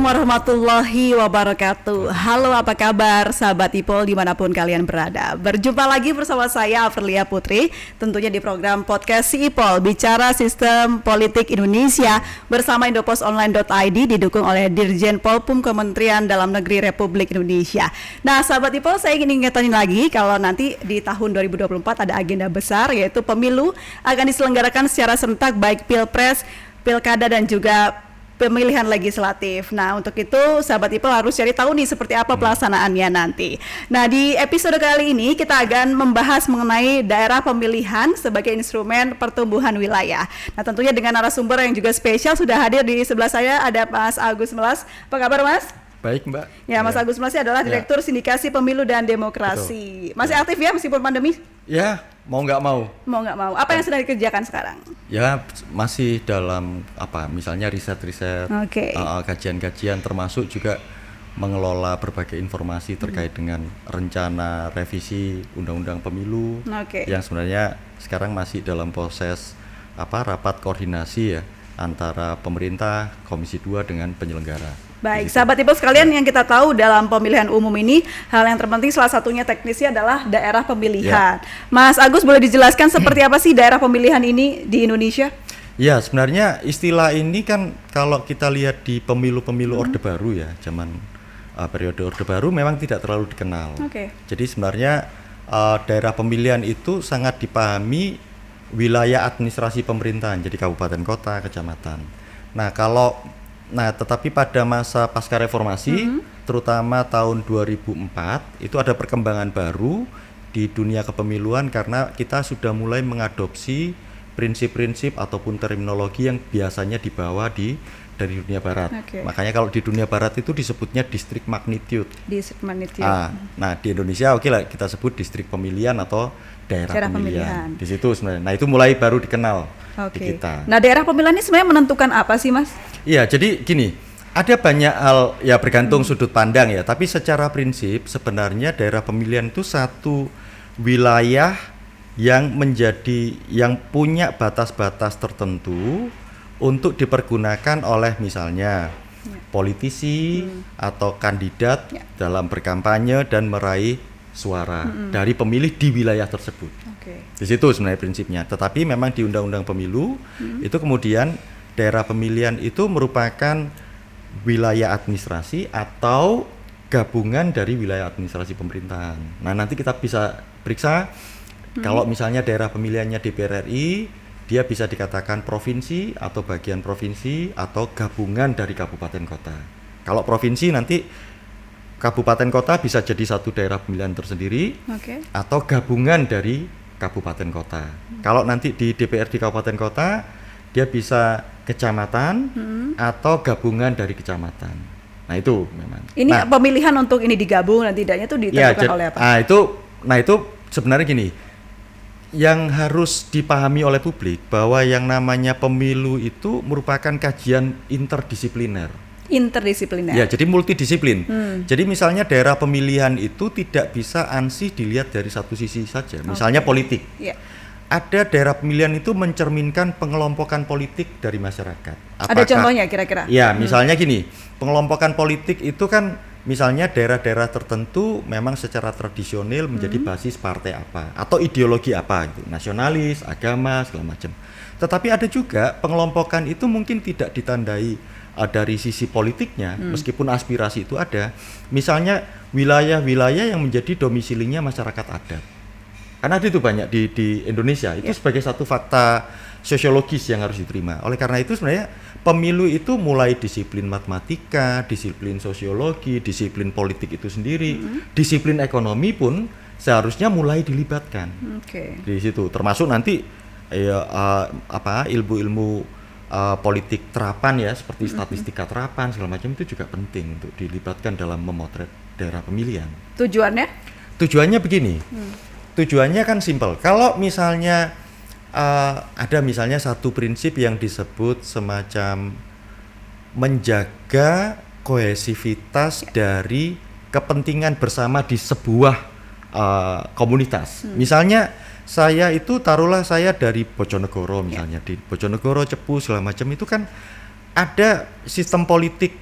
Assalamualaikum warahmatullahi wabarakatuh. Halo, apa kabar sahabat Ipol dimanapun kalian berada. Berjumpa lagi bersama saya Aprilia Putri, tentunya di program podcast si Ipol, Bicara Sistem Politik Indonesia bersama indopostonline.id, didukung oleh Dirjen Polpum Kementerian Dalam Negeri Republik Indonesia. Nah sahabat Ipol, saya ingin ingetin lagi kalau nanti di tahun 2024 ada agenda besar, yaitu pemilu akan diselenggarakan secara serentak, baik Pilpres, Pilkada dan juga pemilihan legislatif. Nah, untuk itu sahabat Ipol harus cari tahu nih seperti apa pelaksanaannya nanti. Nah, di episode kali ini kita akan membahas mengenai daerah pemilihan sebagai instrumen pertumbuhan wilayah. Nah, tentunya dengan narasumber yang juga spesial sudah hadir di sebelah saya, ada Mas Agus Melas. Apa kabar, Mas? Baik, Mbak. Ya, Mas Agus Melas adalah Direktur Sindikasi Pemilu dan Demokrasi. Betul. Masih aktif ya meskipun pandemi? Ya, mau nggak mau. Mau nggak mau. Apa yang sedang dikerjakan sekarang? Ya, masih dalam misalnya riset-riset, kajian-kajian, termasuk juga mengelola berbagai informasi terkait dengan rencana revisi Undang-Undang Pemilu, yang sebenarnya sekarang masih dalam proses rapat koordinasi ya antara pemerintah, Komisi 2 dengan penyelenggara. Baik, sahabat Ipol sekalian, yang kita tahu dalam pemilihan umum ini hal yang terpenting salah satunya teknisnya adalah daerah pemilihan. Mas Agus, boleh dijelaskan seperti apa sih daerah pemilihan ini di Indonesia? Ya, sebenarnya istilah ini kan kalau kita lihat di pemilu-pemilu Orde Baru ya, zaman periode Orde Baru memang tidak terlalu dikenal. Jadi sebenarnya daerah pemilihan itu sangat dipahami wilayah administrasi pemerintahan, jadi kabupaten, kota, kecamatan. Tetapi pada masa pasca reformasi, terutama tahun 2004, itu ada perkembangan baru di dunia kepemiluan karena kita sudah mulai mengadopsi prinsip-prinsip ataupun terminologi yang biasanya dibawa dari dunia barat. Makanya kalau di dunia barat itu disebutnya distrik magnitude. Nah, di Indonesia lah kita sebut distrik pemilihan atau daerah pemilihan. Di situ sebenarnya. Nah, itu mulai baru dikenal di kita. Nah, daerah pemilihan ini sebenarnya menentukan apa sih, Mas? Iya, jadi gini, ada banyak hal ya bergantung sudut pandang ya, tapi secara prinsip sebenarnya daerah pemilihan itu satu wilayah yang punya batas-batas tertentu untuk dipergunakan oleh misalnya politisi atau kandidat dalam berkampanye dan meraih suara dari pemilih di wilayah tersebut. Di situ sebenarnya prinsipnya. Tetapi memang di Undang-Undang Pemilu itu kemudian daerah pemilihan itu merupakan wilayah administrasi atau gabungan dari wilayah administrasi pemerintahan. Nah, nanti kita bisa periksa kalau misalnya daerah pemilihannya DPR RI, dia bisa dikatakan provinsi atau bagian provinsi atau gabungan dari kabupaten kota. Kalau provinsi nanti kabupaten kota bisa jadi satu daerah pemilihan tersendiri atau gabungan dari kabupaten kota. Kalau nanti di DPR di kabupaten kota, dia bisa kecamatan atau gabungan dari kecamatan. Nah, itu memang. Ini pemilihan untuk ini digabung dan tidaknya itu ditentukan oleh apa? Itu sebenarnya gini. Yang harus dipahami oleh publik bahwa yang namanya pemilu itu merupakan kajian interdisipliner. Ya, jadi multidisiplin. Jadi misalnya daerah pemilihan itu tidak bisa ansih dilihat dari satu sisi saja. Misalnya politik. Ada daerah pemilihan itu mencerminkan pengelompokan politik dari masyarakat. Ada contohnya kira-kira? Ya, misalnya gini, pengelompokan politik itu kan misalnya daerah-daerah tertentu memang secara tradisional menjadi basis partai apa atau ideologi apa gitu, nasionalis, agama, segala macam. Tetapi ada juga pengelompokan itu mungkin tidak ditandai dari sisi politiknya, meskipun aspirasi itu ada. Misalnya wilayah-wilayah yang menjadi domisilinya masyarakat adat. Karena itu banyak di Indonesia, itu sebagai satu fakta sosiologis yang harus diterima. Oleh karena itu sebenarnya pemilu itu mulai disiplin matematika, disiplin sosiologi, disiplin politik itu sendiri, disiplin ekonomi pun seharusnya mulai dilibatkan. Di situ termasuk nanti ilmu-ilmu politik terapan ya, seperti statistika terapan segala macam itu juga penting untuk dilibatkan dalam memotret daerah pemilihan. Tujuannya begini. Tujuannya kan simpel. Kalau misalnya ada misalnya satu prinsip yang disebut semacam menjaga kohesivitas dari kepentingan bersama di sebuah komunitas. Misalnya saya dari Bojonegoro misalnya, di Bojonegoro, Cepu segala macam itu kan ada sistem politik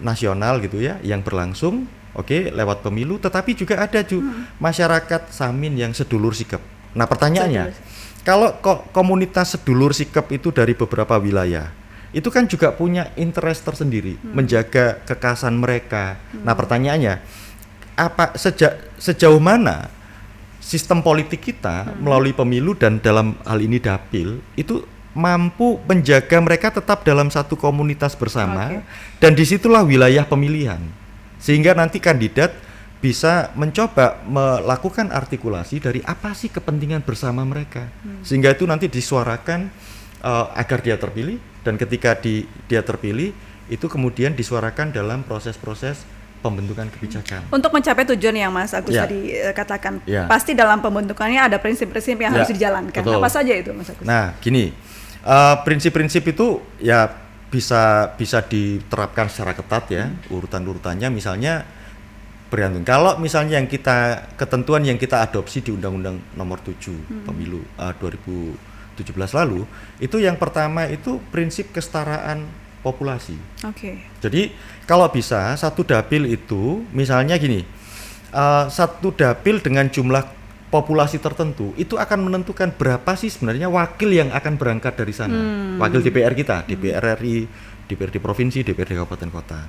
nasional gitu ya yang berlangsung, oke, lewat pemilu, tetapi juga ada masyarakat Samin yang sedulur sikap. Nah pertanyaannya, kalau komunitas sedulur sikap itu dari beberapa wilayah, itu kan juga punya interest tersendiri menjaga kekhasan mereka. Nah pertanyaannya, sejauh mana sistem politik kita melalui pemilu dan dalam hal ini dapil itu mampu menjaga mereka tetap dalam satu komunitas bersama, dan disitulah wilayah pemilihan, sehingga nanti kandidat bisa mencoba melakukan artikulasi dari apa sih kepentingan bersama mereka, sehingga itu nanti disuarakan agar dia terpilih, dan ketika dia terpilih itu kemudian disuarakan dalam proses-proses pembentukan kebijakan. Untuk mencapai tujuan yang Mas Agus tadi katakan, pasti dalam pembentukannya ada prinsip-prinsip yang harus dijalankan. Betul. Apa saja itu Mas Agus? Nah gini, prinsip-prinsip itu ya bisa diterapkan secara ketat ya, urutan-urutannya misalnya bergantung. Kalau misalnya ketentuan yang kita adopsi di Undang-Undang Nomor 7 Pemilu 2017 lalu, itu yang pertama itu prinsip kesetaraan populasi. Jadi kalau bisa satu dapil itu misalnya gini, satu dapil dengan jumlah populasi tertentu itu akan menentukan berapa sih sebenarnya wakil yang akan berangkat dari sana. Wakil DPR kita, DPR RI, DPRD provinsi, DPRD kabupaten kota.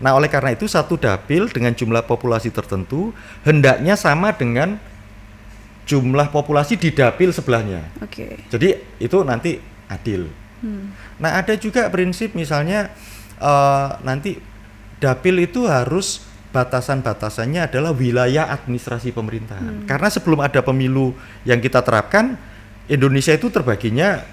Nah, oleh karena itu satu dapil dengan jumlah populasi tertentu hendaknya sama dengan jumlah populasi di dapil sebelahnya. Jadi itu nanti adil. Nah, ada juga prinsip misalnya nanti dapil itu harus batasan-batasannya adalah wilayah administrasi pemerintahan. Karena sebelum ada pemilu yang kita terapkan, Indonesia itu terbaginya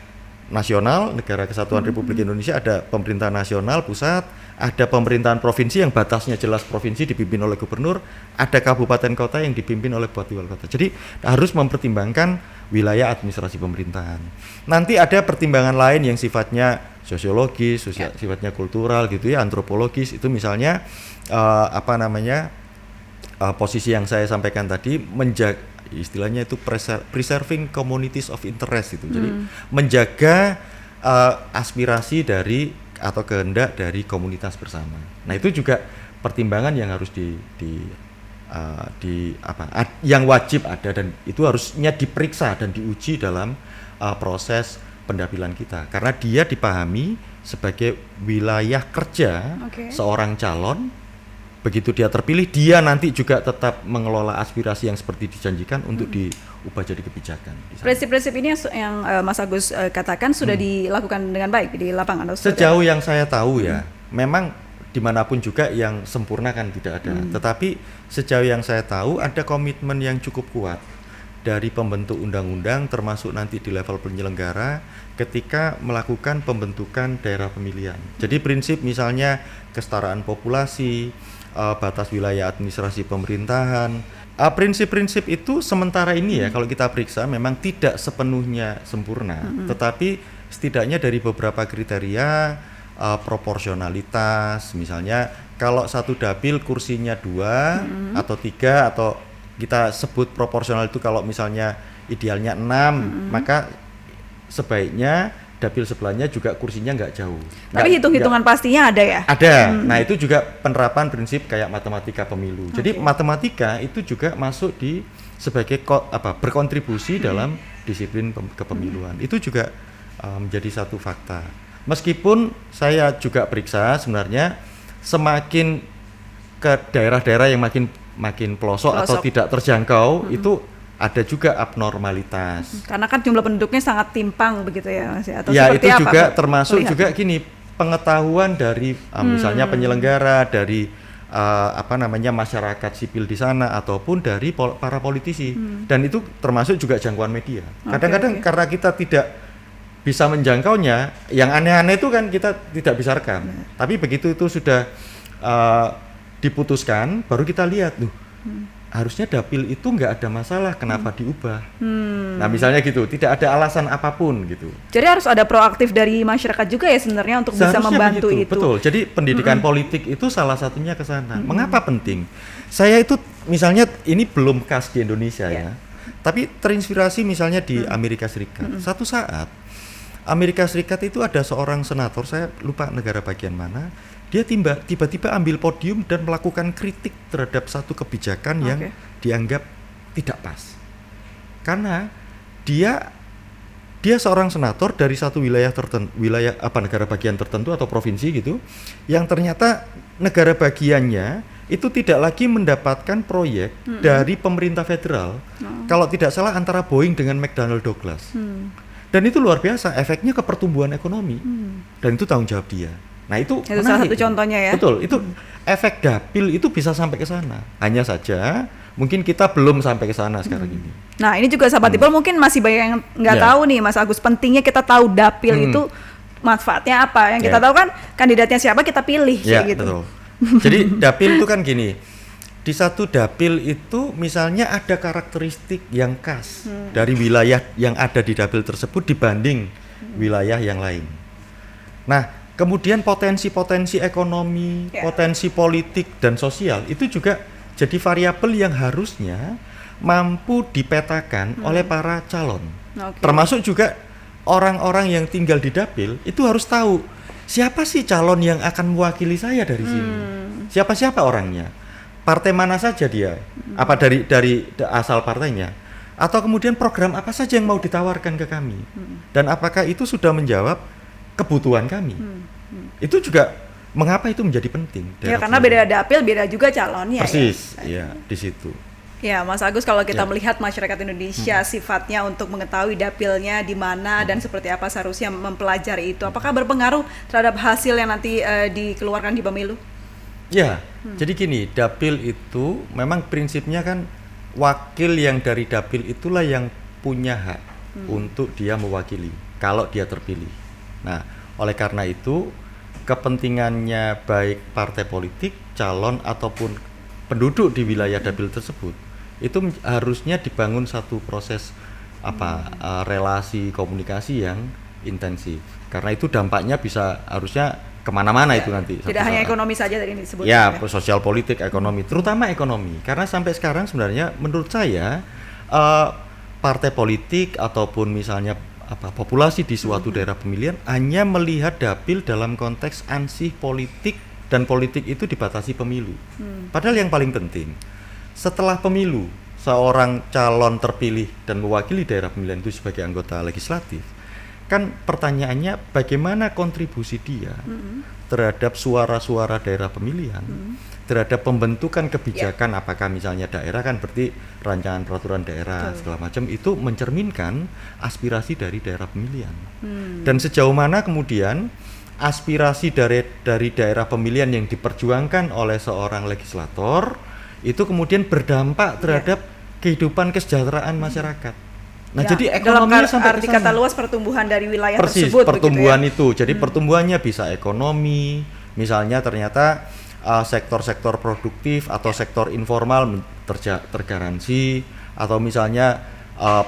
nasional, Negara Kesatuan Republik Indonesia, ada pemerintahan nasional pusat, ada pemerintahan provinsi yang batasnya jelas provinsi dipimpin oleh gubernur, ada kabupaten kota yang dipimpin oleh bupati wali kota. Jadi harus mempertimbangkan wilayah administrasi pemerintahan. Nanti ada pertimbangan lain yang sifatnya sosiologis, sifatnya kultural gitu ya, antropologis, itu misalnya posisi yang saya sampaikan tadi, istilahnya itu preserving communities of interest itu. Jadi menjaga aspirasi dari atau kehendak dari komunitas bersama. Nah, itu juga pertimbangan yang harus yang wajib ada, dan itu harusnya diperiksa dan diuji dalam proses pendapilan kita, karena dia dipahami sebagai wilayah kerja seorang calon. Begitu dia terpilih, dia nanti juga tetap mengelola aspirasi yang seperti dijanjikan untuk diubah jadi kebijakan. Prinsip-prinsip ini yang Mas Agus katakan sudah dilakukan dengan baik di lapangan? Sejauh yang saya tahu ya, memang dimanapun juga yang sempurna kan tidak ada. Tetapi sejauh yang saya tahu ada komitmen yang cukup kuat dari pembentuk undang-undang, termasuk nanti di level penyelenggara ketika melakukan pembentukan daerah pemilihan. Jadi prinsip misalnya kesetaraan populasi, batas wilayah administrasi pemerintahan, prinsip-prinsip itu sementara ini ya kalau kita periksa memang tidak sepenuhnya sempurna, tetapi setidaknya dari beberapa kriteria, proporsionalitas misalnya, kalau satu dapil kursinya 2 atau 3, atau kita sebut proporsional itu kalau misalnya idealnya 6, maka sebaiknya dapil sebelahnya juga kursinya nggak jauh. Tapi hitung-hitungan pastinya ada ya? Ada. Nah, itu juga penerapan prinsip kayak matematika pemilu. Jadi matematika itu juga masuk sebagai berkontribusi dalam disiplin kepemiluan. Itu juga menjadi satu fakta. Meskipun saya juga periksa sebenarnya semakin ke daerah-daerah yang makin pelosok atau tidak terjangkau, itu ada juga abnormalitas. Karena kan jumlah penduduknya sangat timpang begitu ya Mas ya? Atau ya itu apa, juga termasuk juga gini, pengetahuan dari misalnya penyelenggara, dari masyarakat sipil di sana, ataupun dari para politisi. Dan itu termasuk juga jangkauan media. Kadang-kadang karena kita tidak bisa menjangkaunya, yang aneh-aneh itu kan kita tidak bisa rekam. Tapi begitu itu sudah diputuskan, baru kita lihat harusnya dapil itu nggak ada masalah, kenapa diubah? Nah misalnya gitu, tidak ada alasan apapun gitu. Jadi harus ada proaktif dari masyarakat juga ya sebenarnya untuk bisa membantu begitu, itu. Betul. Jadi pendidikan politik itu salah satunya ke sana. Mengapa penting? Saya itu misalnya ini belum khas di Indonesia ya, tapi terinspirasi misalnya di Amerika Serikat. Satu saat Amerika Serikat itu ada seorang senator, saya lupa negara bagian mana, dia tiba-tiba ambil podium dan melakukan kritik terhadap satu kebijakan yang dianggap tidak pas. Karena dia seorang senator dari satu wilayah negara bagian tertentu atau provinsi gitu, yang ternyata negara bagiannya itu tidak lagi mendapatkan proyek dari pemerintah federal, kalau tidak salah antara Boeing dengan McDonnell Douglas. Dan itu luar biasa, efeknya ke pertumbuhan ekonomi. Dan itu tanggung jawab dia. Nah, itu salah satu contohnya ya. Betul, itu efek dapil itu bisa sampai ke sana. Hanya saja mungkin kita belum sampai ke sana sekarang ini. Nah, ini juga sahabat Ipol mungkin masih banyak yang nggak tahu nih, Mas Agus, pentingnya kita tahu dapil itu manfaatnya apa. Yang kita tahu kan kandidatnya siapa kita pilih kayak gitu. Betul. Jadi dapil itu kan gini. Di satu dapil itu misalnya ada karakteristik yang khas dari wilayah yang ada di dapil tersebut dibanding wilayah yang lain. Nah, kemudian potensi-potensi ekonomi, potensi politik dan sosial itu juga jadi variabel yang harusnya mampu dipetakan oleh para calon. Termasuk juga orang-orang yang tinggal di dapil itu harus tahu siapa sih calon yang akan mewakili saya dari sini. Siapa-siapa orangnya. Partai mana saja dia, apa dari asal partainya, atau kemudian program apa saja yang mau ditawarkan ke kami, dan apakah itu sudah menjawab kebutuhan kami. Itu juga mengapa itu menjadi penting. Ya karena beda dapil, beda juga calonnya. Persis, ya di situ. Ya, Mas Agus, kalau kita melihat masyarakat Indonesia sifatnya untuk mengetahui dapilnya di mana dan seperti apa seharusnya mempelajari itu, apakah berpengaruh terhadap hasil yang nanti dikeluarkan di pemilu? Ya, jadi gini, dapil itu memang prinsipnya kan wakil yang dari dapil itulah yang punya hak untuk dia mewakili kalau dia terpilih. Nah, oleh karena itu kepentingannya baik partai politik, calon ataupun penduduk di wilayah dapil tersebut itu harusnya dibangun satu proses relasi komunikasi yang intensif. Karena itu dampaknya bisa harusnya kemana-mana itu nanti. Tidak hanya ekonomi saja tadi disebut. Ya, sosial politik, ekonomi, terutama ekonomi. Karena sampai sekarang sebenarnya menurut saya partai politik ataupun misalnya populasi di suatu daerah pemilihan hanya melihat dapil dalam konteks ansih politik dan politik itu dibatasi pemilu. Padahal yang paling penting setelah pemilu seorang calon terpilih dan mewakili daerah pemilihan itu sebagai anggota legislatif. Kan pertanyaannya bagaimana kontribusi dia terhadap suara-suara daerah pemilihan, terhadap pembentukan kebijakan, apakah misalnya daerah kan berarti rancangan peraturan daerah segala macam itu mencerminkan aspirasi dari daerah pemilihan. Dan sejauh mana kemudian aspirasi dari daerah pemilihan yang diperjuangkan oleh seorang legislator itu kemudian berdampak terhadap kehidupan kesejahteraan masyarakat. Nah, jadi ekonominya sampai arti kata luas pertumbuhan dari wilayah tersebut. Persis, pertumbuhan itu. Jadi pertumbuhannya bisa ekonomi, misalnya ternyata sektor-sektor produktif atau sektor informal tergaransi, atau misalnya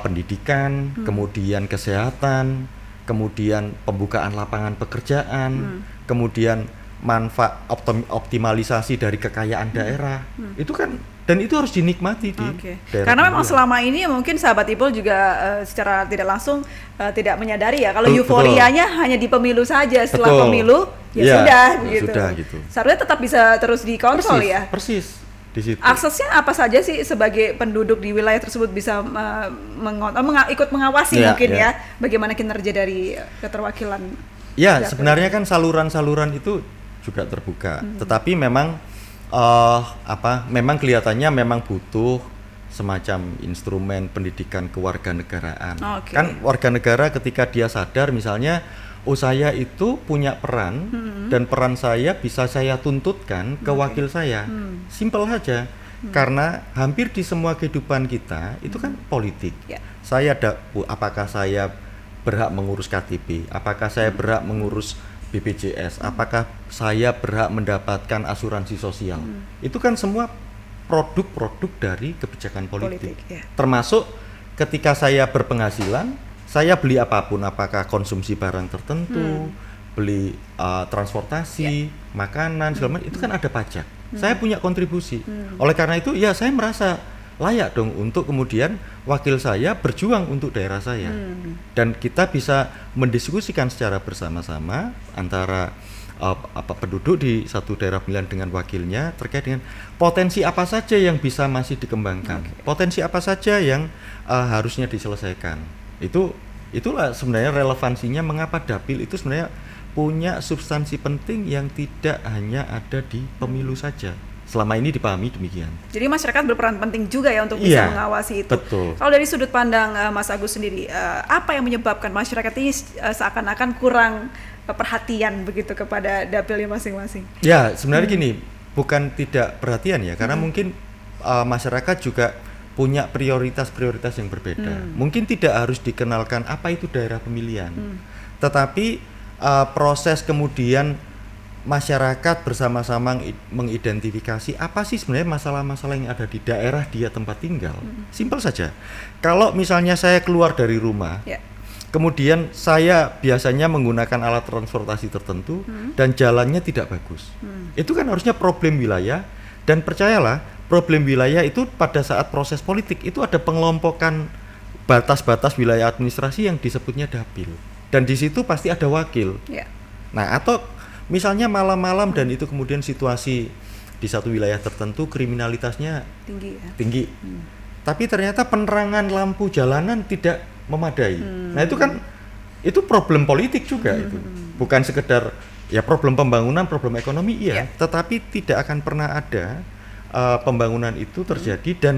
pendidikan, kemudian kesehatan, kemudian pembukaan lapangan pekerjaan, kemudian manfaat optimalisasi dari kekayaan daerah. Itu kan, dan itu harus dinikmati di daerah. Karena memang selama ini mungkin sahabat Ipol juga secara tidak langsung tidak menyadari ya kalau euforianya hanya di pemilu saja. Setelah pemilu sudah gitu. Seharusnya tetap bisa terus dikontrol ya. Persis di situ. Aksesnya apa saja sih sebagai penduduk di wilayah tersebut bisa ikut mengawasi ya bagaimana kinerja dari keterwakilan. Ya, sebenarnya kan saluran-saluran itu juga terbuka. Tetapi memang memang kelihatannya memang butuh semacam instrumen pendidikan kewarganegaraan. Kan warga negara ketika dia sadar misalnya saya itu punya peran dan peran saya bisa saya tuntutkan ke wakil saya. Simpel saja. Karena hampir di semua kehidupan kita itu kan politik. Apakah saya berhak mengurus KTP? Apakah saya berhak mengurus BPJS, apakah saya berhak mendapatkan asuransi sosial? Itu kan semua produk-produk dari kebijakan politik. Termasuk ketika saya berpenghasilan, saya beli apapun, apakah konsumsi barang tertentu, beli transportasi, makanan, segala macam, itu kan ada pajak. Saya punya kontribusi. Oleh karena itu, ya saya merasa layak dong untuk kemudian wakil saya berjuang untuk daerah saya. Dan kita bisa mendiskusikan secara bersama-sama antara penduduk di satu daerah pemilihan dengan wakilnya terkait dengan potensi apa saja yang bisa masih dikembangkan, potensi apa saja yang harusnya diselesaikan. Itulah sebenarnya relevansinya mengapa dapil itu sebenarnya punya substansi penting yang tidak hanya ada di pemilu saja. Selama ini dipahami demikian. Jadi masyarakat berperan penting juga ya untuk bisa mengawasi itu. Betul. Kalau dari sudut pandang Mas Agus sendiri, apa yang menyebabkan masyarakat ini seakan-akan kurang perhatian begitu kepada dapilnya masing-masing? Ya, sebenarnya gini, bukan tidak perhatian ya, karena mungkin masyarakat juga punya prioritas-prioritas yang berbeda. Mungkin tidak harus dikenalkan apa itu daerah pemilihan, tetapi proses kemudian masyarakat bersama-sama mengidentifikasi apa sih sebenarnya masalah-masalah yang ada di daerah dia tempat tinggal. Simpel saja. Kalau misalnya saya keluar dari rumah, kemudian saya biasanya menggunakan alat transportasi tertentu dan jalannya tidak bagus. Itu kan harusnya problem wilayah, dan percayalah, problem wilayah itu pada saat proses politik itu ada pengelompokan batas-batas wilayah administrasi yang disebutnya dapil. Dan di situ pasti ada wakil. Nah, atau misalnya malam-malam dan itu kemudian situasi di satu wilayah tertentu kriminalitasnya tinggi. Tapi ternyata penerangan lampu jalanan tidak memadai. Nah, itu kan itu problem politik juga itu. Bukan sekedar ya problem pembangunan, problem ekonomi tetapi tidak akan pernah ada pembangunan itu terjadi dan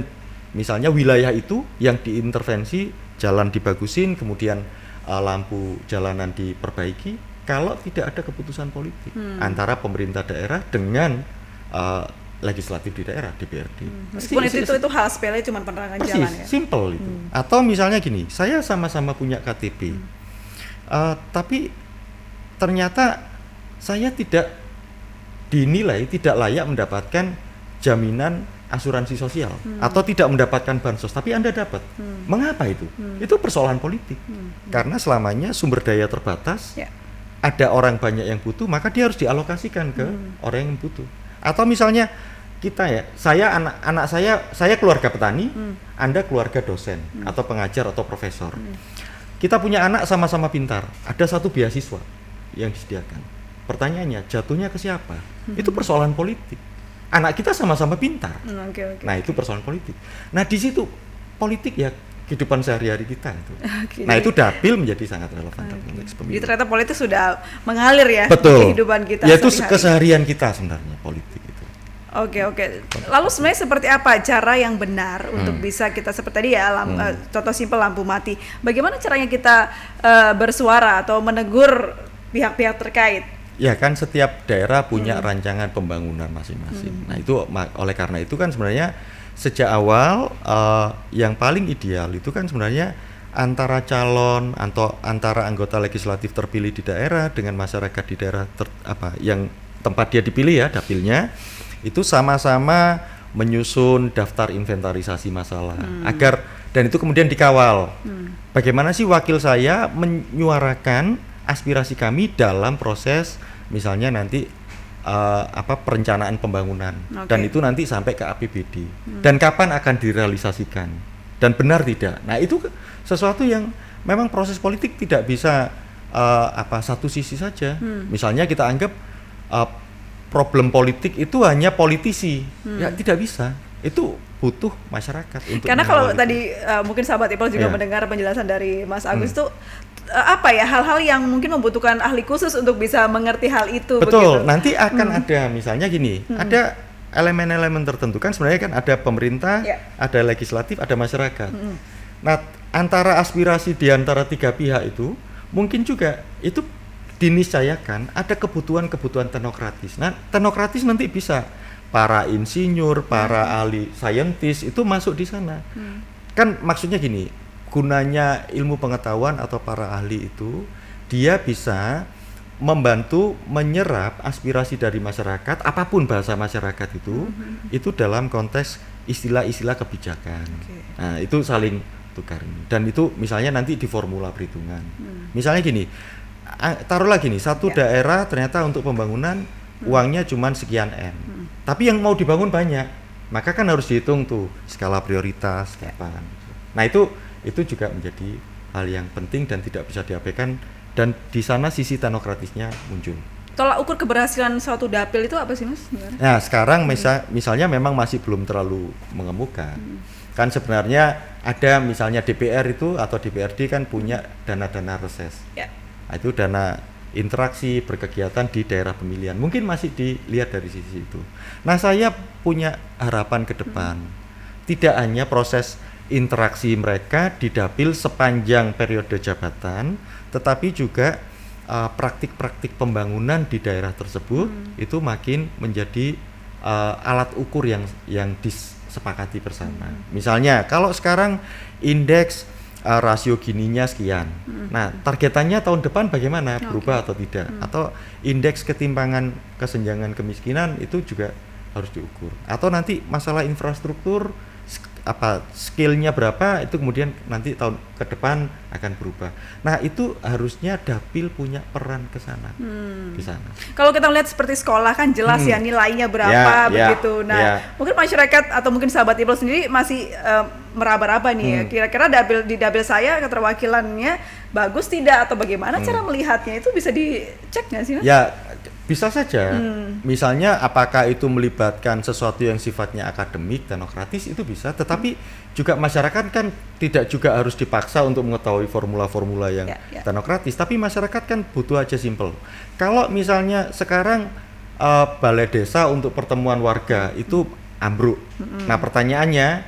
misalnya wilayah itu yang diintervensi, jalan dibagusin, kemudian lampu jalanan diperbaiki kalau tidak ada keputusan politik antara pemerintah daerah dengan legislatif di daerah, DPRD. Meskipun itu hal sepele, cuma penerangan jalan ya. Simple itu. Atau misalnya gini, saya sama-sama punya KTP, tapi ternyata saya tidak dinilai tidak layak mendapatkan jaminan asuransi sosial atau tidak mendapatkan bansos, tapi Anda dapat. Mengapa itu? Itu persoalan politik. Karena selamanya sumber daya terbatas, ada orang banyak yang butuh, maka dia harus dialokasikan ke orang yang butuh. Atau misalnya kita ya, anak saya keluarga petani, Anda keluarga dosen atau pengajar atau profesor. Kita punya anak sama-sama pintar, ada satu beasiswa yang disediakan. Pertanyaannya, jatuhnya ke siapa? Itu persoalan politik. Anak kita sama-sama pintar. Nah, itu persoalan politik. Nah, di situ politik ya kehidupan sehari-hari kita itu. Nah, itu dapil menjadi sangat relevan dalam konteks pemilu. Jadi ternyata politik sudah mengalir ya di kehidupan kita. Ya, itu keseharian kita sebenarnya politik itu. Oke. Lalu sebenarnya seperti apa cara yang benar untuk bisa kita seperti tadi ya, contoh simpel lampu mati. Bagaimana caranya kita bersuara atau menegur pihak-pihak terkait? Ya kan setiap daerah punya rancangan pembangunan masing-masing. Nah, itu oleh karena itu kan sebenarnya sejak awal yang paling ideal itu kan sebenarnya antara calon atau antara anggota legislatif terpilih di daerah dengan masyarakat di daerah yang tempat dia dipilih ya, dapilnya itu sama-sama menyusun daftar inventarisasi masalah agar dan itu kemudian dikawal. Bagaimana sih wakil saya menyuarakan aspirasi kami dalam proses misalnya nanti perencanaan pembangunan dan itu nanti sampai ke APBD dan kapan akan direalisasikan dan benar tidak. Nah, itu sesuatu yang memang proses politik tidak bisa satu sisi saja. Misalnya kita anggap problem politik itu hanya politisi, ya tidak bisa. Itu butuh masyarakat untuk karena kalau tadi mungkin sahabat Ipol juga mendengar penjelasan dari Mas Agus tuh hal-hal yang mungkin membutuhkan ahli khusus untuk bisa mengerti hal itu. Betul, begitu. Nanti akan ada misalnya gini, ada elemen-elemen tertentu kan sebenarnya kan ada pemerintah, ada legislatif, ada masyarakat. Nah, antara aspirasi di antara tiga pihak itu mungkin juga itu diniscayakan ada kebutuhan-kebutuhan teknokratis. Nah, teknokratis nanti bisa para insinyur, para ahli saintis itu masuk di sana. Kan maksudnya gini, gunanya ilmu pengetahuan atau para ahli itu dia bisa membantu menyerap aspirasi dari masyarakat, apapun bahasa masyarakat itu dalam konteks istilah-istilah kebijakan. Nah, itu saling tukar dan itu misalnya nanti di formula perhitungan. Misalnya gini, taruhlah gini, satu daerah ternyata untuk pembangunan uangnya cuma sekian M. Tapi yang mau dibangun banyak. maka kan harus dihitung tuh skala prioritas kapan. Nah itu juga menjadi hal yang penting dan tidak bisa diabaikan, dan di sana sisi teknokratisnya muncul. Tolak ukur keberhasilan suatu dapil itu apa sih, Mas? Nah sekarang misalnya memang masih belum terlalu mengemuka. Kan sebenarnya ada misalnya DPR itu atau DPRD kan punya dana-dana reses. Nah, itu dana interaksi berkegiatan di daerah pemilihan. Mungkin masih dilihat dari sisi itu. Nah saya punya harapan ke depan. Tidak hanya proses interaksi mereka di dapil sepanjang periode jabatan, tetapi juga praktik-praktik pembangunan di daerah tersebut itu makin menjadi alat ukur yang disepakati bersama. Misalnya kalau sekarang indeks rasio Gininya sekian, nah targetannya tahun depan bagaimana, berubah atau tidak, atau indeks ketimpangan kesenjangan kemiskinan itu juga harus diukur, atau nanti masalah infrastruktur skillnya berapa, itu kemudian nanti tahun ke depan akan berubah. Nah itu harusnya dapil punya peran ke sana, di sana. Kalau kita lihat seperti sekolah kan jelas ya nilainya berapa begitu. Nah mungkin masyarakat atau mungkin sahabat IPOL sendiri masih meraba-raba nih ya. Kira-kira di dapil saya keterwakilannya bagus tidak atau bagaimana cara melihatnya, itu bisa dicek nggak sih, Mas? Ya bisa saja. Misalnya apakah itu melibatkan sesuatu yang sifatnya akademik, teknokratis, itu bisa. Tetapi juga masyarakat kan tidak juga harus dipaksa untuk mengetahui formula-formula yang teknokratis. Tapi masyarakat kan butuh aja simple. Kalau misalnya sekarang balai desa untuk pertemuan warga itu ambruk. Nah pertanyaannya,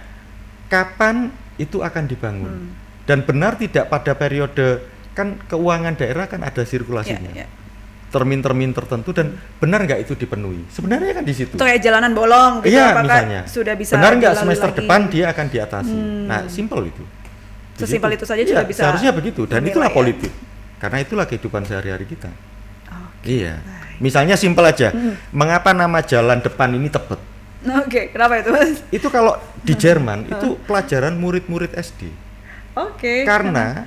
kapan itu akan dibangun? Dan benar tidak pada periode, kan keuangan daerah kan ada sirkulasinya. Termin-termin tertentu, dan benar nggak itu dipenuhi? Sebenarnya kan di situ. Itu kayak jalanan bolong gitu, apakah misalnya sudah bisa benar nggak semester lagi? Depan dia akan diatasi. Nah, simple itu. Sesimpel itu saja juga bisa. Seharusnya begitu, dan itulah ya? Politik. Karena itulah kehidupan sehari-hari kita. Iya. Misalnya simple aja. Mengapa nama jalan depan ini Tebet? Kenapa itu, Mas? Itu kalau di Jerman itu pelajaran murid-murid SD. Karena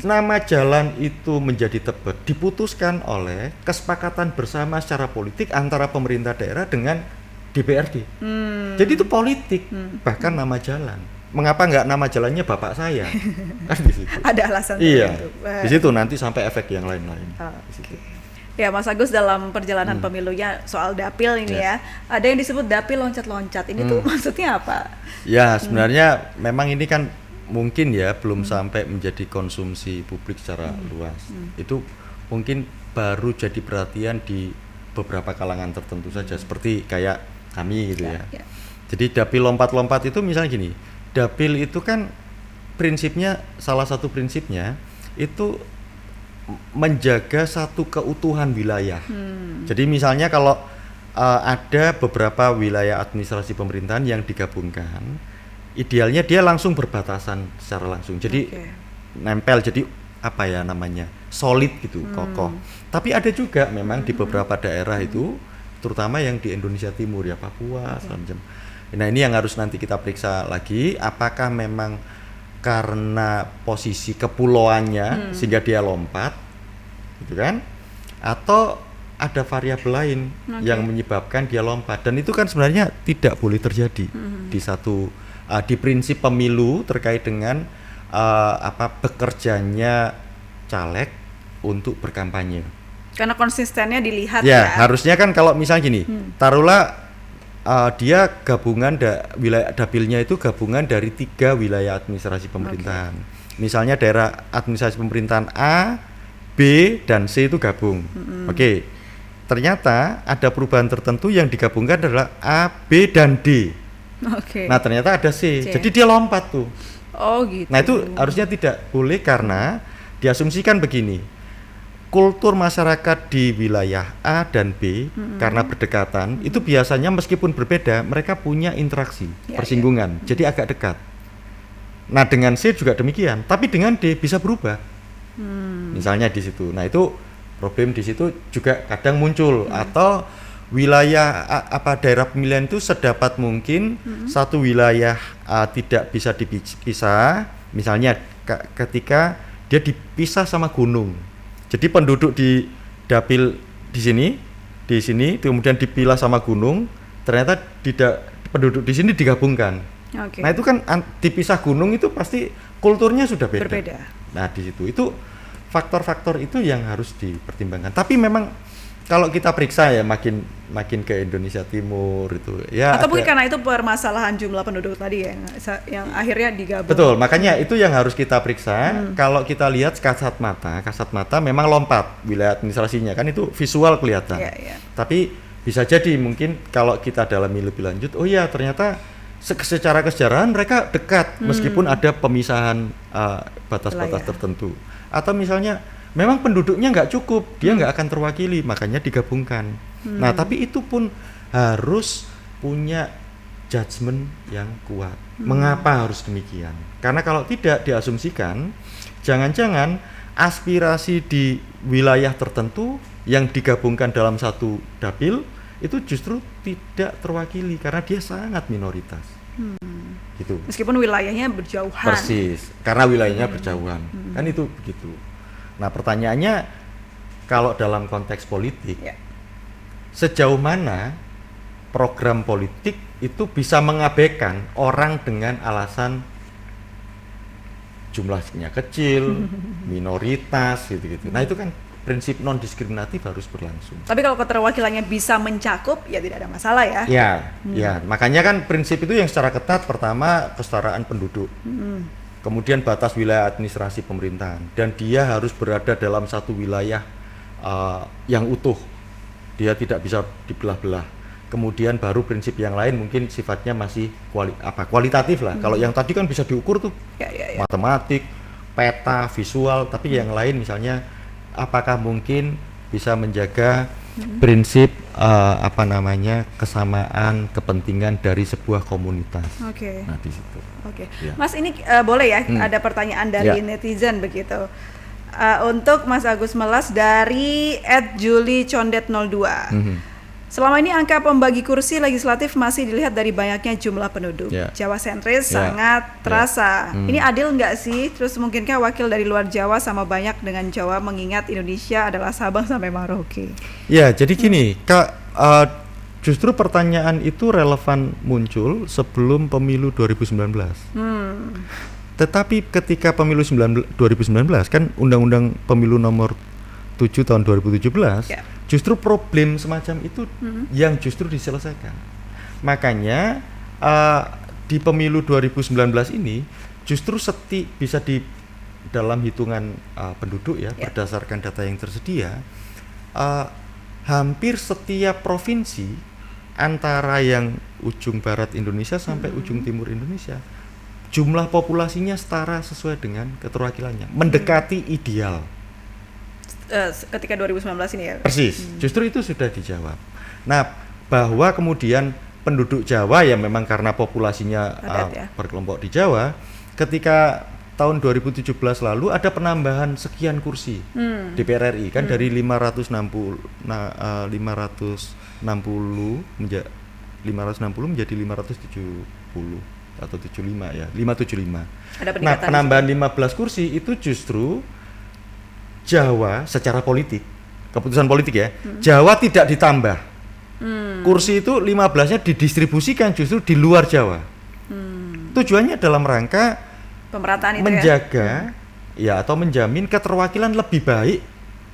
nama jalan itu menjadi Tebet diputuskan oleh kesepakatan bersama secara politik antara pemerintah daerah dengan DPRD. Jadi itu politik, bahkan nama jalan. Mengapa nggak nama jalannya bapak saya? Kan di situ. Ada alasan. Iya. Di situ nanti sampai efek yang lain-lain. Ya, Mas Agus, dalam perjalanan pemilunya soal dapil ini ya, ada yang disebut dapil loncat-loncat. Ini tuh maksudnya apa? Ya, sebenarnya memang ini kan mungkin ya belum sampai menjadi konsumsi publik secara luas. Itu mungkin baru jadi perhatian di beberapa kalangan tertentu saja, seperti kayak kami gitu ya. Jadi dapil lompat-lompat itu misalnya gini, dapil itu kan prinsipnya, salah satu prinsipnya itu menjaga satu keutuhan wilayah. Jadi misalnya kalau ada beberapa wilayah administrasi pemerintahan yang digabungkan, idealnya dia langsung berbatasan secara langsung, jadi nempel, jadi apa ya namanya, solid gitu, kokoh. Tapi ada juga memang di beberapa daerah itu, terutama yang di Indonesia Timur ya, Papua, macam. Nah ini yang harus nanti kita periksa lagi, apakah memang karena posisi kepulauannya sehingga dia lompat, gitu kan? Atau ada variabel lain yang menyebabkan dia lompat, dan itu kan sebenarnya tidak boleh terjadi di satu di prinsip pemilu terkait dengan bekerjanya caleg untuk berkampanye. Karena konsistennya dilihat ya. Harusnya kan kalau misalnya gini, taruhlah dia gabungan wilayah dapilnya itu gabungan dari 3 wilayah administrasi pemerintahan. Misalnya daerah administrasi pemerintahan A, B, dan C itu gabung. Ternyata ada perubahan tertentu yang digabungkan adalah A, B, dan D. Nah ternyata ada C, jadi dia lompat tuh. Gitu. Nah itu harusnya tidak boleh, karena diasumsikan begini, kultur masyarakat di wilayah A dan B karena berdekatan itu biasanya meskipun berbeda mereka punya interaksi, persinggungan, jadi agak dekat. Nah dengan C juga demikian, tapi dengan D bisa berubah. Misalnya di situ. Nah itu problem di situ juga kadang muncul, atau wilayah daerah pemilihan itu sedapat mungkin satu wilayah tidak bisa dipisah, misalnya ketika dia dipisah sama gunung. Jadi penduduk di dapil di sini kemudian dipilah sama gunung, ternyata penduduk di sini digabungkan. Oke. Nah itu kan dipisah gunung itu pasti kulturnya sudah beda. Berbeda. Nah di situ itu faktor-faktor itu yang harus dipertimbangkan. Tapi memang kalau kita periksa ya makin ke Indonesia Timur itu ya. Atau mungkin karena itu permasalahan jumlah penduduk tadi ya, yang akhirnya digabung. Betul, makanya itu yang harus kita periksa. Kalau kita lihat kasat mata memang lompat wilayah administrasinya kan itu visual kelihatan. Iya. Tapi bisa jadi mungkin kalau kita dalami lebih lanjut, oh ya ternyata secara kesejarahan mereka dekat meskipun ada pemisahan batas-batas tertentu. Atau misalnya memang penduduknya nggak cukup, dia nggak akan terwakili, makanya digabungkan. Nah, tapi itu pun harus punya judgement yang kuat. Mengapa harus demikian? Karena kalau tidak diasumsikan, jangan-jangan aspirasi di wilayah tertentu yang digabungkan dalam satu dapil itu justru tidak terwakili karena dia sangat minoritas. Gitu. Meskipun wilayahnya berjauhan. Persis, karena wilayahnya berjauhan. Kan itu begitu. Nah pertanyaannya kalau dalam konteks politik sejauh mana program politik itu bisa mengabaikan orang dengan alasan jumlahnya kecil, minoritas gitu. Nah itu kan prinsip non diskriminatif harus berlangsung. Tapi kalau keterwakilannya bisa mencakup ya tidak ada masalah ya. Ya, makanya kan prinsip itu yang secara ketat pertama kesetaraan penduduk. Kemudian batas wilayah administrasi pemerintahan dan dia harus berada dalam satu wilayah yang utuh, dia tidak bisa dibelah-belah. Kemudian baru prinsip yang lain mungkin sifatnya masih kualitatif lah. Kalau yang tadi kan bisa diukur tuh matematik, peta, visual, tapi yang lain misalnya apakah mungkin bisa menjaga prinsip kesamaan kepentingan dari sebuah komunitas. Nah di situ. Ya. Mas ini boleh ya ada pertanyaan dari netizen begitu. Untuk Mas Agus Melas dari @julicondet02. Selama ini angka pembagi kursi legislatif masih dilihat dari banyaknya jumlah penduduk. Jawa sentris sangat terasa. Ini adil nggak sih? Terus mungkinkah wakil dari luar Jawa sama banyak dengan Jawa mengingat Indonesia adalah Sabang sampai Merauke? Ya, jadi gini, justru pertanyaan itu relevan muncul sebelum pemilu 2019. Tetapi ketika pemilu 2019 kan Undang-Undang Pemilu Nomor 7 tahun 2017 justru problem semacam itu yang justru diselesaikan. Makanya di pemilu 2019 ini justru bisa di dalam hitungan penduduk berdasarkan data yang tersedia hampir setiap provinsi antara yang ujung barat Indonesia sampai ujung timur Indonesia jumlah populasinya setara sesuai dengan keterwakilannya, mendekati ideal. Ketika 2019 ini ya. Persis, justru itu sudah dijawab. Nah, bahwa kemudian penduduk Jawa yang memang karena populasinya berkelompok di Jawa, ketika tahun 2017 lalu ada penambahan sekian kursi DPR RI kan dari 560 menjadi 570 atau 75 ya, 575. Nah, penambahan 15 kursi itu justru Jawa secara politik, keputusan politik ya, Jawa tidak ditambah. Kursi itu 15-nya didistribusikan justru di luar Jawa. Tujuannya dalam rangka pemerataan itu menjaga atau menjamin keterwakilan lebih baik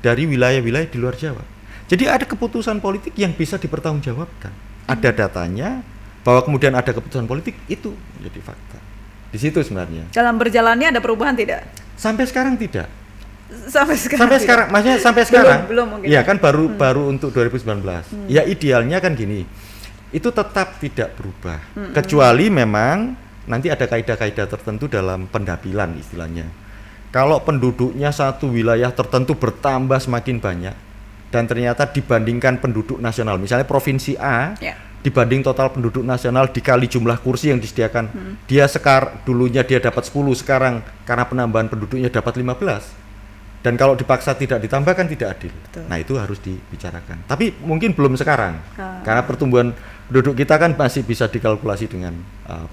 dari wilayah-wilayah di luar Jawa. Jadi ada keputusan politik yang bisa dipertanggungjawabkan. Ada datanya bahwa kemudian ada keputusan politik itu menjadi fakta. Di situ sebenarnya. Dalam berjalannya ada perubahan tidak? Sampai sekarang tidak. Sampai sekarang, maksudnya sampai sekarang. Belum mungkin. Ya kan baru untuk 2019. Ya idealnya kan gini. Itu tetap tidak berubah. Kecuali memang nanti ada kaidah-kaidah tertentu dalam pendapilan istilahnya. Kalau penduduknya satu wilayah tertentu bertambah semakin banyak dan ternyata dibandingkan penduduk nasional, misalnya provinsi A dibanding total penduduk nasional dikali jumlah kursi yang disediakan, dia dulunya dia dapat 10, sekarang karena penambahan penduduknya dapat 15. Dan kalau dipaksa tidak ditambah kan tidak adil. Betul. Nah itu harus dibicarakan. Tapi mungkin belum sekarang, karena pertumbuhan penduduk kita kan masih bisa dikalkulasi dengan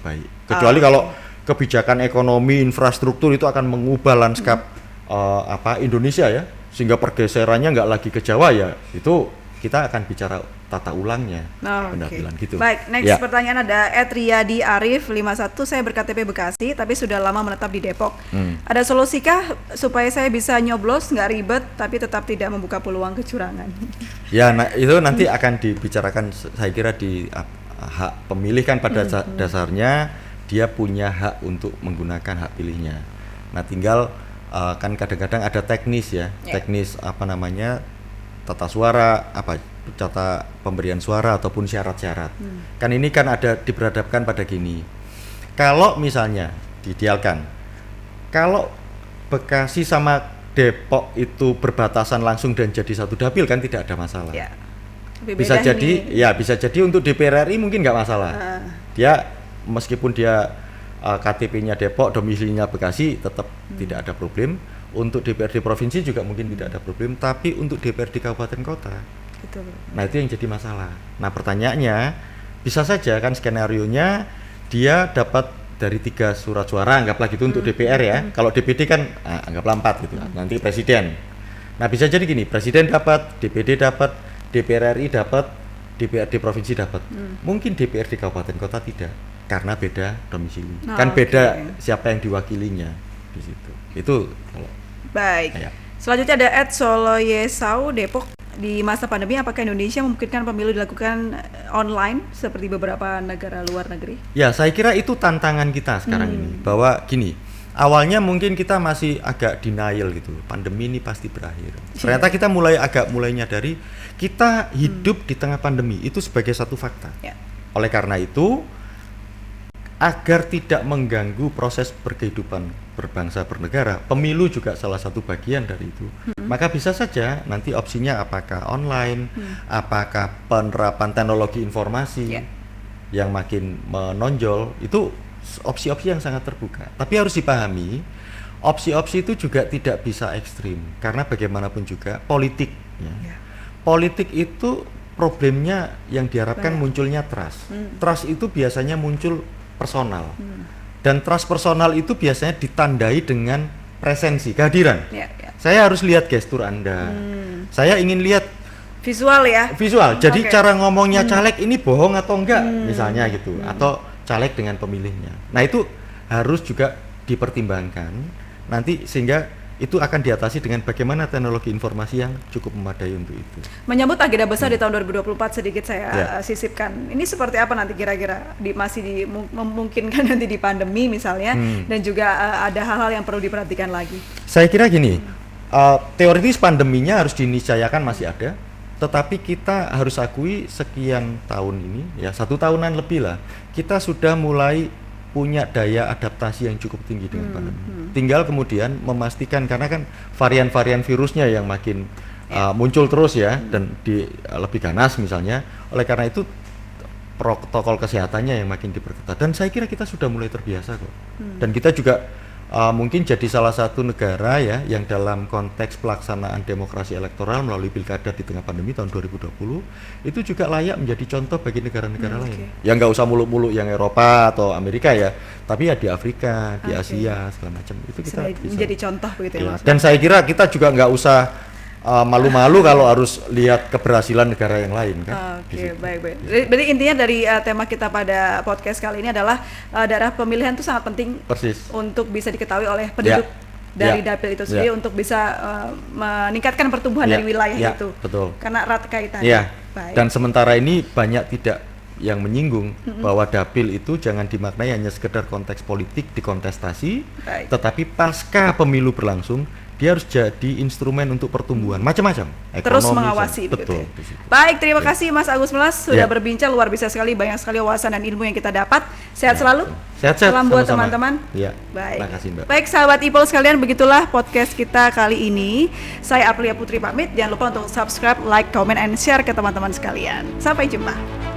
baik. Kecuali kalau kebijakan ekonomi, infrastruktur itu akan mengubah lanskap Indonesia ya, sehingga pergeserannya nggak lagi ke Jawa ya, itu kita akan bicara tata ulangnya pendapilan gitu. Baik, next pertanyaan ada Riyadi Arif 51, saya berKTP Bekasi tapi sudah lama menetap di Depok. Ada solusikah supaya saya bisa nyoblos nggak ribet tapi tetap tidak membuka peluang kecurangan? Ya, nah itu nanti akan dibicarakan saya kira di hak pemilih kan pada dasarnya dia punya hak untuk menggunakan hak pilihnya. Nah tinggal kan kadang-kadang ada teknis teknis tata suara, tata pemberian suara ataupun syarat-syarat. Kan ini kan ada diberhadapkan pada gini. Kalau misalnya diidealkan, kalau Bekasi sama Depok itu berbatasan langsung dan jadi satu dapil kan tidak ada masalah. Ya. Bisa jadi untuk DPR RI mungkin nggak masalah. Dia meskipun dia KTP-nya Depok, domisilinya Bekasi tetap tidak ada problem. Untuk DPRD provinsi juga mungkin tidak ada problem, tapi untuk DPRD kabupaten kota, nah itu yang jadi masalah. Nah pertanyaannya, bisa saja kan skenario-nya dia dapat dari 3 surat suara, anggaplah gitu untuk DPR ya. Kalau DPD kan anggaplah 4 gitu, nanti presiden. Nah bisa jadi gini, presiden dapat, DPD dapat, DPR RI dapat, DPRD provinsi dapat. Mungkin DPRD kabupaten kota tidak, karena beda domisili. Kan beda siapa yang diwakilinya di situ. Itu kalau baik. Selanjutnya ada @soloyesau Depok. Di masa pandemi apakah Indonesia memungkinkan pemilu dilakukan online seperti beberapa negara luar negeri? Ya, saya kira itu tantangan kita sekarang ini. Bahwa gini, awalnya mungkin kita masih agak denial gitu. Pandemi ini pasti berakhir. Ternyata kita mulai nyadari kita hidup di tengah pandemi itu sebagai satu fakta. Oleh karena itu, agar tidak mengganggu proses berkehidupan berbangsa bernegara, pemilu juga salah satu bagian dari itu. Maka bisa saja nanti opsinya apakah online, apakah penerapan teknologi informasi yang makin menonjol, itu opsi-opsi yang sangat terbuka. Tapi harus dipahami, opsi-opsi itu juga tidak bisa ekstrim, karena bagaimanapun juga politik. Politik itu problemnya yang diharapkan munculnya trust. Trust itu biasanya muncul personal, dan trust personal itu biasanya ditandai dengan presensi, kehadiran. Saya harus lihat gestur Anda, saya ingin lihat visual visual. Jadi cara ngomongnya caleg ini bohong atau enggak, misalnya gitu, atau caleg dengan pemilihnya. Nah itu harus juga dipertimbangkan nanti, sehingga itu akan diatasi dengan bagaimana teknologi informasi yang cukup memadai untuk itu. Menyambut agenda besar di tahun 2024, sedikit saya sisipkan. Ini seperti apa nanti kira-kira masih memungkinkan nanti di pandemi misalnya, dan juga ada hal-hal yang perlu diperhatikan lagi? Saya kira gini, teoritis pandeminya harus diniscayakan masih ada, tetapi kita harus akui sekian tahun ini, ya 1 tahunan lebih lah, kita sudah mulai punya daya adaptasi yang cukup tinggi dengan pandemi. Tinggal kemudian memastikan, karena kan varian-varian virusnya yang makin muncul terus ya, dan lebih ganas misalnya. Oleh karena itu protokol kesehatannya yang makin diperketat, dan saya kira kita sudah mulai terbiasa kok. Dan kita juga mungkin jadi salah satu negara ya yang dalam konteks pelaksanaan demokrasi elektoral melalui pilkada di tengah pandemi tahun 2020 itu juga layak menjadi contoh bagi negara-negara lain. Ya nggak usah muluk-muluk yang Eropa atau Amerika ya, tapi ya di Afrika, di Asia segala macam itu kita bisa menjadi contoh begitu ya. Dan saya kira kita juga nggak usah malu-malu kalau harus lihat keberhasilan negara yang lain kan. Baik. Berarti intinya dari tema kita pada podcast kali ini adalah daerah pemilihan itu sangat penting untuk bisa diketahui oleh penduduk dari dapil itu sendiri, untuk bisa meningkatkan pertumbuhan dari wilayah itu. Betul. Karena erat kaitannya. Dan sementara ini banyak tidak yang menyinggung bahwa dapil itu jangan dimaknai hanya sekedar konteks politik di kontestasi, tetapi pasca pemilu berlangsung dia harus jadi instrumen untuk pertumbuhan macam-macam, terus mengawasi. Betul. Baik, terima kasih Mas Agus Melas sudah berbincang, luar biasa sekali, banyak sekali wawasan dan ilmu yang kita dapat. Sehat selalu. Sehat-sehat. Salam buat teman-teman. Baik. Terima kasih, Mbak. Baik, sahabat IPOL sekalian, begitulah podcast kita kali ini. Saya Aprilia Putri pamit. Jangan lupa untuk subscribe, like, comment, and share ke teman-teman sekalian. Sampai jumpa.